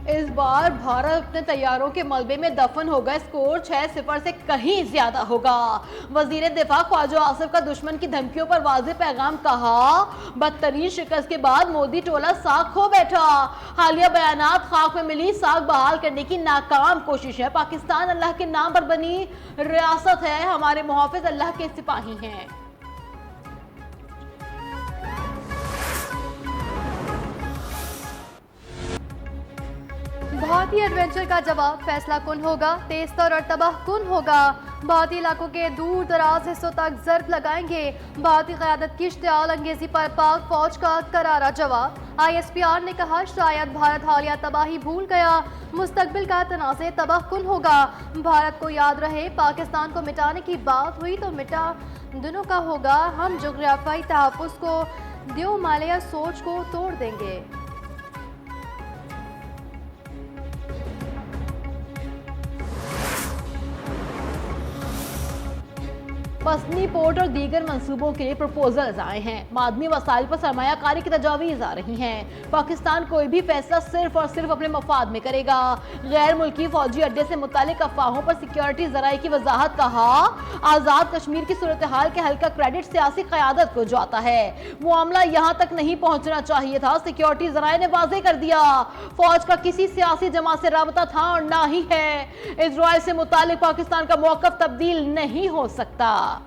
इस बार भारत अपने तैयारों के मलबे में दफन होगा। स्कोर 6-0 से कहीं ज्यादा होगा। वजीर दिफा ख्वाजा आसिफ का दुश्मन की धमकियों पर वाज़ेह पैगाम। कहा, बदतरीन शिकस्त के बाद मोदी टोला साख खो बैठा। हालिया बयानात खाक में मिली साख बहाल करने की नाकाम कोशिश है। पाकिस्तान अल्लाह के नाम पर बनी रियासत है, हमारे मुहाफिज अल्लाह के सिपाही हैं। भारतीय एडवेंचर का जवाब फैसला कुन होगा, तेज तर और तबाह कुन होगा। भारतीय इलाकों के दूर दराज हिस्सों तक जर्ब लगाएंगे। भारतीय क़यादत की इश्तियाल अंगेजी पर पाक फौज का करारा जवाब। ISPR ने कहा, शायद भारत हालिया तबाही भूल गया, मुस्तकबिल का तनाज़े तबाह कुन होगा। भारत को याद रहे, पाकिस्तान को मिटाने की बात हुई तो मिटा दोनों का होगा। हम जोग्राफियाई तहफ़्फ़ुज़ को द्यो मालिया सोच को तोड़ देंगे। पसनी पोर्ट और दीगर मंसूबों के लिए प्रपोजल्स आए हैं। मादनी वसाइल पर सरमायाकारी की तजावीज़ आ रही हैं। पाकिस्तान कोई भी फैसला सिर्फ और सिर्फ अपने मफाद में करेगा। गैर मुल्की फौजी अड्डे से मुतालिक अफवाहों पर सिक्योरिटी ज़राए की वजाहत। कहा, आज़ाद कश्मीर की सूरत हाल के हल का क्रेडिट सियासी क़यादत को जाता है। मामला यहाँ तक नहीं पहुँचना चाहिए था, सिक्योरिटी ज़राए ने वाज़ेह कर दिया। फौज का किसी सियासी जमात से राबता था और ना ही है। इजराइल से मुतालिक पाकिस्तान का मौक़िफ़ तब्दील नहीं हो सकता।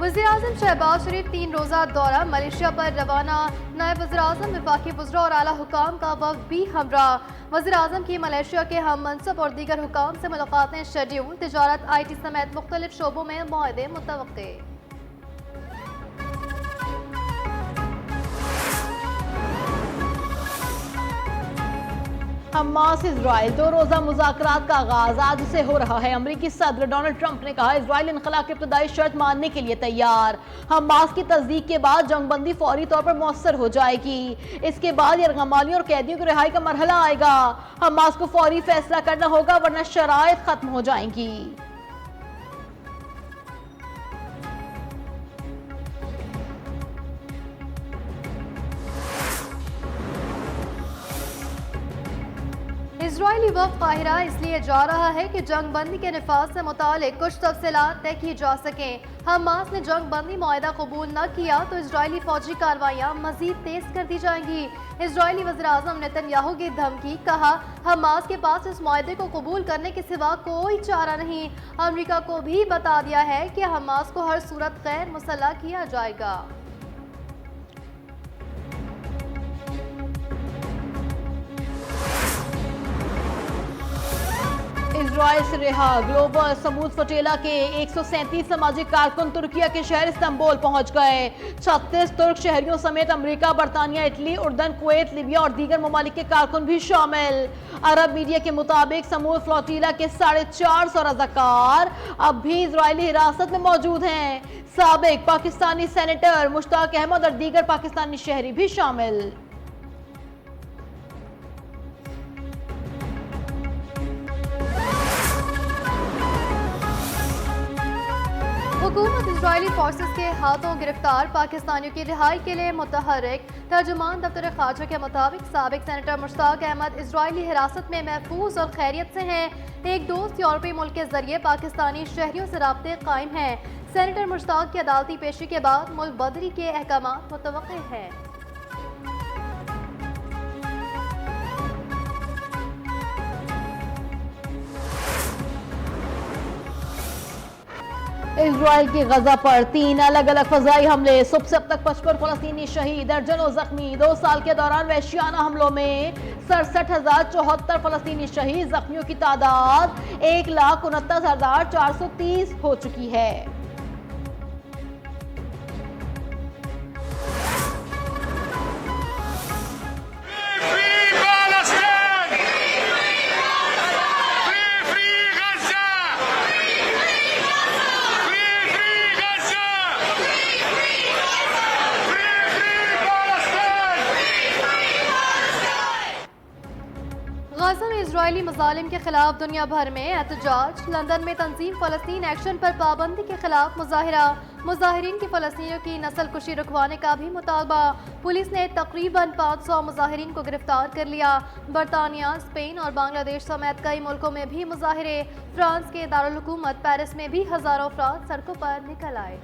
वज़ीर-ए-आज़म शहबाज शरीफ 3 रोज़ा दौरा मलेशिया पर रवाना। नायब वज़ीर-ए-आज़म, वफ़ाक़ी वज़रा और आला हुकाम का वफ़द भी हमरा। वज़ीर-ए-आज़म की मलेशिया के हम मनसब और दीगर हुकाम से मुलाकातें शेड्यूल। तिजारत, IT समेत मुख्तलिफ शोबों में मुआहदे मुतवक्के। हमास इजराइल 2 रोजा मुज़ाकरात का आगाज आज से हो रहा है। अमरीकी सदर डोनाल्ड ट्रंप ने कहा, इजराइल इनखला की इब्तदाई शर्त मानने के लिए तैयार। हमास की तस्दीक के बाद जंगबंदी फौरी तौर पर मौसर हो जाएगी। इसके बाद यरगमालियों और कैदियों की रिहाई का मरहला आएगा। हमास को फौरी फैसला करना होगा वरना शराइत खत्म हो जाएंगी। इजरायली वफ़द काहिरा इसलिए जा रहा है कि जंग बंदी के निफाज से मुतालिक कुछ तफसीलात तय की जा सकें। हमास ने जंग बंदी मुआहदा कबूल न किया तो इजरायली फौजी कार्रवाइयाँ मजीद तेज कर दी जाएंगी। इजरायली वज़ीर-ए-आज़म नेतन्याहू की धमकी। कहा, हमास के पास इस मुआहदे को कबूल करने के सिवा कोई चारा नहीं। अमरीका को भी बता दिया है कि हमास को हर सूरत गैर मुसल्लह किया जाएगा। इजराइल से रिहा ग्लोबल समूद फटेला के 137 सामाजिक कारकुन तुर्किया के शहर इस्तांबुल पहुंच गए। 36 तुर्क शहरियों समेत अमेरिका, बरतानिया, इटली, उर्दन, कुवैत, लीबिया और दीगर ममालिक के कारकुन भी शामिल। अरब मीडिया के मुताबिक समूद फ्लोटीला के 450 रज़ाकार अब भी इजरायली हिरासत में मौजूद हैं। साबिक पाकिस्तानी सेनेटर मुश्ताक अहमद और दीगर पाकिस्तानी शहरी भी शामिल। हुकूमत इजरायली फोर्सेस के हाथों गिरफ्तार पाकिस्तानियों की रिहाई के लिए मुतहर्रिक। तर्जुमान दफ्तर खारजा के मुताबिक साबिक सेनेटर मुश्ताक अहमद इजरायली हिरासत में महफूज और खैरियत से हैं। एक दोस्त यूरोपीय मुल्क के जरिए पाकिस्तानी शहरियों से राब्ते कायम हैं। सेनेटर मुश्ताक की अदालती पेशी के बाद मुल्क बदरी के अहकामात मुतवक्किल हैं। इजराइल की गजा पर 3 अलग अलग फजाई हमले। सुबह से अब तक 55 फलस्तीनी शहीद, दर्जनों जख्मी। 2 साल के दौरान वहशियाना हमलों में 67,074 फलस्तीनी शहीद। जख्मियों की तादाद 1,69,430 हो चुकी है। गाजा में इजरायली इसराइली मुजालिम के खिलाफ दुनिया भर में एहतजाज। लंदन में तंजीम फ़लस्तीन एक्शन पर पाबंदी के खिलाफ मुजाहिरा। मुजाहिरीन की फ़लस्तीनियों की नस्लकुशी रुकवाने का भी मुतालबा। पुलिस ने तकरीबन 500 मुजाहिरीन को गिरफ्तार कर लिया। बरतानिया, स्पेन और बांग्लादेश समेत कई मुल्कों में भी मुजाहिरे। फ्रांस के दारुल हुकूमत पेरिस में भी हज़ारों अफराद सड़कों पर निकल आए।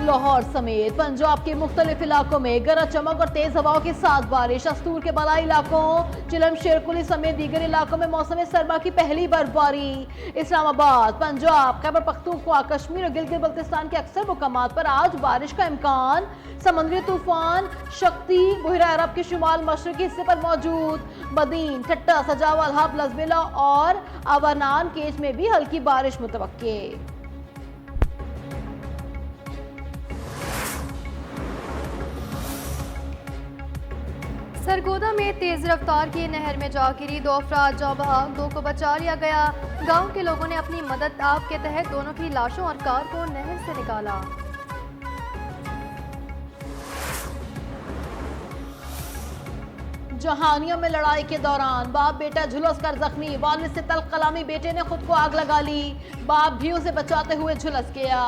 लाहौर समेत पंजाब के मुख्तलिफ इलाकों में गरज चमक और तेज हवाओं के साथ बारिश। अस्तूर के बलाई इलाकों, चिलम, शेरकुली समेत दीगर इलाकों में मौसम सरमा की पहली बर्फबारी। इस्लामाबाद, पंजाब, खैबर पख्तूनख्वा, कश्मीर और गिलगित बल्तिस्तान के अक्सर मुकामात पर आज बारिश का इम्कान। समुद्री तूफान शक्ति बहरा अरब के शुमाल मशरकी हिस्से पर मौजूद। बदीन, ठट्टा, सजावल, हब, लजबेला और अवानान केज में भी हल्की बारिश मुतवक्के। सरगोदा में तेज रफ्तार की नहर में जा गिरी 2 अफराद जाँ बहक, 2 को बचा लिया गया। गांव के लोगों ने अपनी मदद आप के तहत दोनों की लाशों और कार को नहर से निकाला। जहानिया में लड़ाई के दौरान बाप बेटा झुलस कर जख्मी। वालिद से तल्ख कलामी, बेटे ने खुद को आग लगा ली। बाप भी उसे बचाते हुए झुलस गया।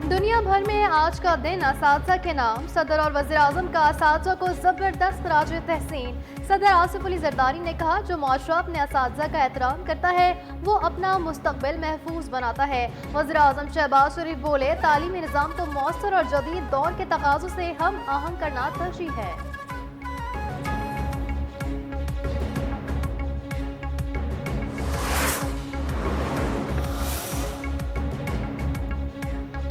दुनिया भर में आज का दिन असातिज़ा के नाम। सदर और वज़ीर आज़म का असातिज़ा को ज़बरदस्त खराज तहसीन। सदर आसिफ अली ज़रदारी ने कहा, जो माशरा अपने असातिज़ा का एहतराम करता है वो अपना मुस्तकबिल महफूज बनाता है। वज़ीर आज़म शहबाज शरीफ बोले, तालीमी निज़ाम तो मौसर और जदीद दौर के तकाज़ों से हम आहंग करना तरजीह है।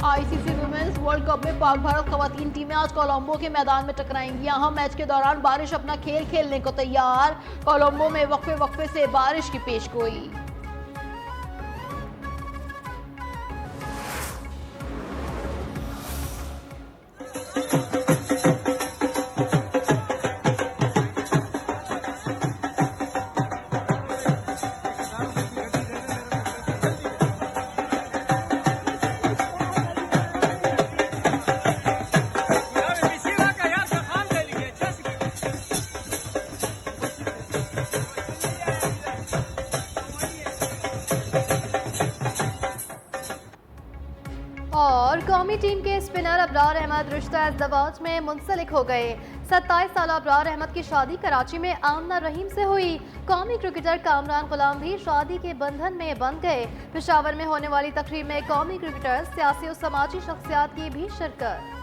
आईसीसी वुमेन्स वर्ल्ड कप में पाक भारत खवातीन टीमें आज कोलंबो के मैदान में टकराएंगी। यहाँ मैच के दौरान बारिश अपना खेल खेलने को तैयार। कोलंबो में वक्फे वक्फे से बारिश की पेशगोई। और कौमी टीम के स्पिनर अबरार अहमद रिश्ता एज़दवाज में मुंसलिक हो गए। 27 साल अबरार अहमद की शादी कराची में आमना रहीम से हुई। कौमी क्रिकेटर कामरान गुलाम भी शादी के बंधन में बंध गए। पेशावर में होने वाली तकरीब में कौमी क्रिकेटर, सियासी और समाजी शख्सियात की भी शिरकत।